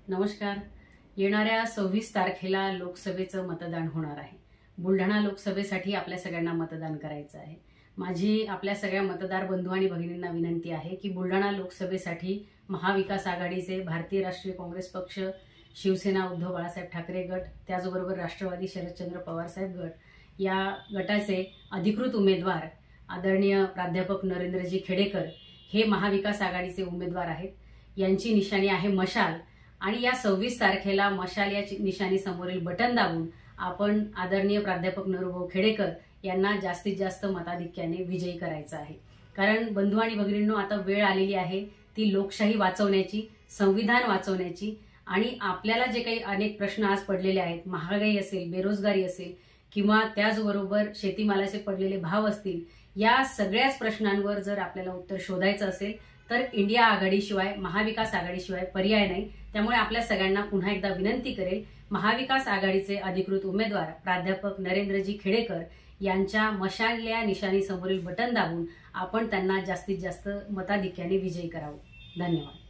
नमस्कार। येणाऱ्या 26 तारखेला लोकसभेचं मतदान होणार आहे। बुलढाणा लोकसभेसाठी आपल्या सगळ्यांना मतदान करायचं आहे। माझी आपल्या सगळ्या मतदार बंधू आणि भगिनींना विनंती आहे की बुलढाणा लोकसभेसाठी महाविकास आघाडीचे भारतीय राष्ट्रीय काँग्रेस पक्ष, शिवसेना उद्धव बाळासाहेब ठाकरे गट, त्याचबरोबर राष्ट्रवादी शरदचंद्र पवार साहेब गट या गटाचे अधिकृत उमेदवार आदरणीय प्राध्यापक नरेंद्रजी खेडेकर हे महाविकास आघाडीचे उमेदवार आहेत। यांची निशाणी आहे मशाल आणि या 26 तारखेला मशाल या निशाणी समोरील बटन दाबून आपण आदरणीय प्राध्यापक नरूभाऊ खेडेकर यांना जास्तीत जास्त मताधिक्याने विजयी करायचं आहे। कारण बंधू आणि भगिनींनो, आता वेळ आलेली आहे ती लोकशाही वाचवण्याची, संविधान वाचवण्याची आणि आपल्याला जे काही अनेक प्रश्न आज पडलेले आहेत, महागाई असेल, बेरोजगारी असेल किंवा त्याचबरोबर शेतीमालाचे पडलेले भाव असतील, या सगळ्याच प्रश्नांवर जर आपल्याला उत्तर शोधायचं असेल तर इंडिया आघाडीशिवाय, महाविकास आघाडीशिवाय पर्याय नाही। त्यामुळे आपल्या सगळ्यांना पुन्हा एकदा विनंती करेल, महाविकास आघाडीचे अधिकृत उमेदवार प्राध्यापक नरेंद्रजी खेडेकर यांच्या मशाल या निशाणी समोरील बटन दाबून आपण त्यांना जास्तीत जास्त मताधिक्याने विजयी करावं। धन्यवाद।